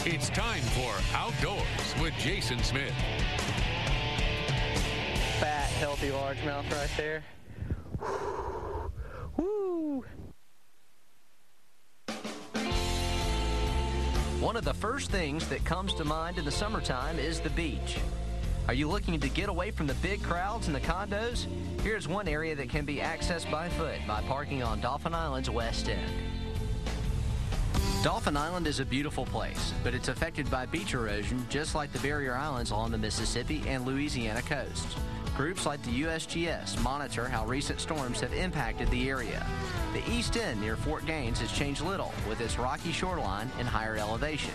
It's time for Outdoors with Jason Smith. Fat, healthy largemouth right there. Woo! One of the first things that comes to mind in the summertime is the beach. Are you looking to get away from the big crowds and the condos? Here's one area that can be accessed by foot by parking on Dauphin Island's west end. Dauphin Island is a beautiful place, but it's affected by beach erosion just like the barrier islands along the Mississippi and Louisiana coasts. Groups like the USGS monitor how recent storms have impacted the area. The east end near Fort Gaines has changed little with its rocky shoreline and higher elevation.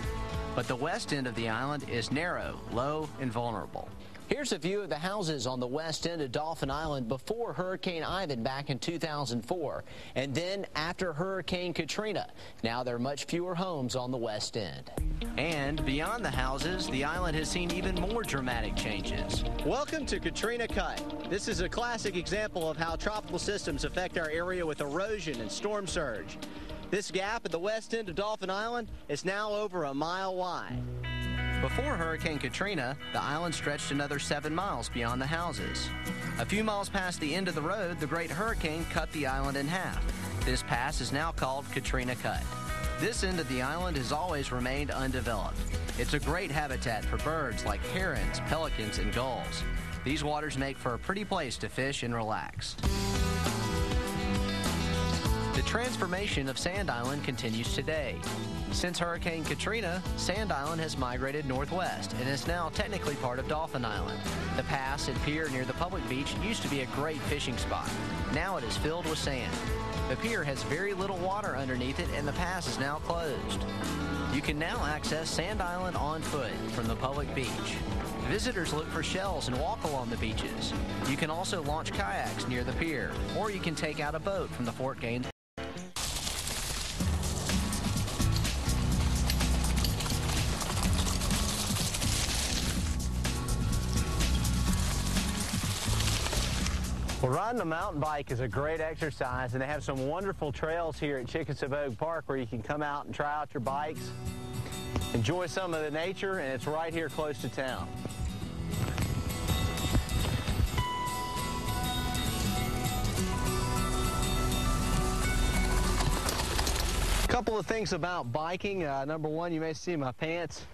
But the west end of the island is narrow, low, and vulnerable. Here's a view of the houses on the west end of Dauphin Island before Hurricane Ivan back in 2004, and then after Hurricane Katrina. Now there are much fewer homes on the west end. And beyond the houses, the island has seen even more dramatic changes. Welcome to Katrina Cut. This is a classic example of how tropical systems affect our area with erosion and storm surge. This gap at the west end of Dauphin Island is now over a mile wide. Before Hurricane Katrina, the island stretched another 7 miles beyond the houses. A few miles past the end of the road, the Great Hurricane cut the island in half. This pass is now called Katrina Cut. This end of the island has always remained undeveloped. It's a great habitat for birds like herons, pelicans, and gulls. These waters make for a pretty place to fish and relax. The transformation of Sand Island continues today. Since Hurricane Katrina, Sand Island has migrated northwest and is now technically part of Dauphin Island. The pass and pier near the public beach used to be a great fishing spot. Now it is filled with sand. The pier has very little water underneath it and the pass is now closed. You can now access Sand Island on foot from the public beach. Visitors look for shells and walk along the beaches. You can also launch kayaks near the pier, or you can take out a boat from the Fort Gaines. Well, riding a mountain bike is a great exercise, and they have some wonderful trails here at Chickasaw Oak Park where you can come out and try out your bikes, enjoy some of the nature, and it's right here close to town. A couple of things about biking. Number one, you may see my pants.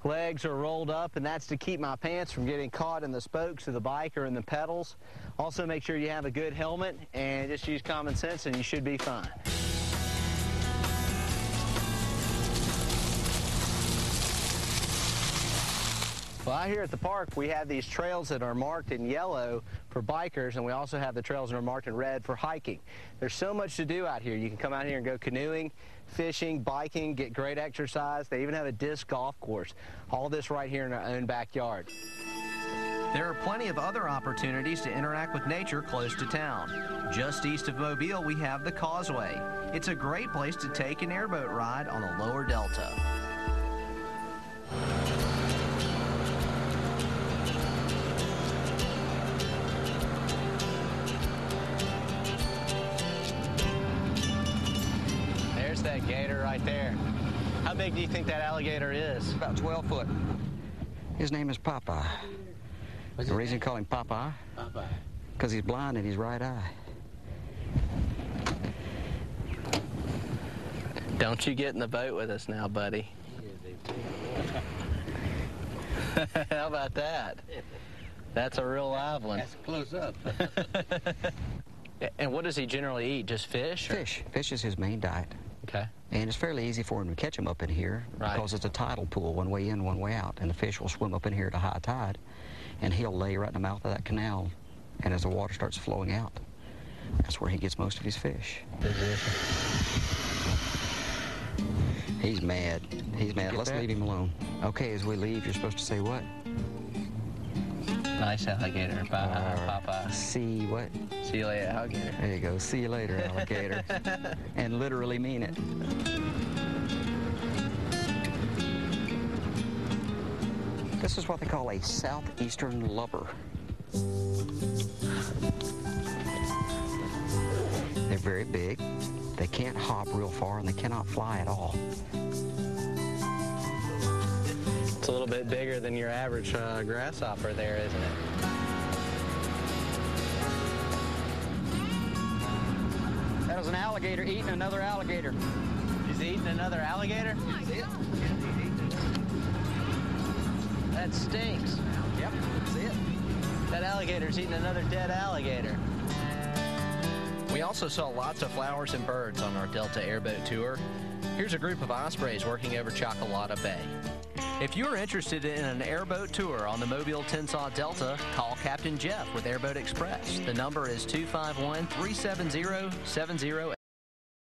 Legs are rolled up, and that's to keep my pants from getting caught in the spokes of the bike or in the pedals. Also, make sure you have a good helmet and just use common sense and you should be fine. Well, out here at the park, we have these trails that are marked in yellow for bikers, and we also have the trails that are marked in red for hiking. There's so much to do out here. You can come out here and go canoeing, fishing, biking, get great exercise. They even have a disc golf course. All this right here in our own backyard. There are plenty of other opportunities to interact with nature close to town. Just east of Mobile, we have the Causeway. It's a great place to take an airboat ride on the lower delta. There's that gator right there. How big do you think that alligator is? About 12 foot. His name is Popeye. The reason you call him Popeye? Popeye. Because he's blind in his right eye. Don't you get in the boat with us now, buddy. How about that? That's a real live one. That's close up. And what does he generally eat? Just fish? Or? Fish. Fish is his main diet. Okay. And it's fairly easy for him to catch them up in here because it's a tidal pool, one way in, one way out. And the fish will swim up in here at a high tide, and he'll lay right in the mouth of that canal. And as the water starts flowing out, that's where he gets most of his fish. He's mad. He's mad. Let's leave him alone. Okay, as we leave, you're supposed to say what? Nice alligator. Bye, Popeye. See what? See you later, alligator. There you go. See you later, alligator. And literally mean it. This is what they call a southeastern lubber. They're very big. They can't hop real far, and they cannot fly at all. It's a little bit bigger than your average grasshopper there, isn't it? That was an alligator eating another alligator. He's eating another alligator? See it? That stinks. Yep, see it? That alligator's eating another dead alligator. We also saw lots of flowers and birds on our Delta airboat tour. Here's a group of ospreys working over Chocolata Bay. If you're interested in an airboat tour on the Mobile-Tensaw Delta, call Captain Jeff with Airboat Express. The number is 251-370-7080.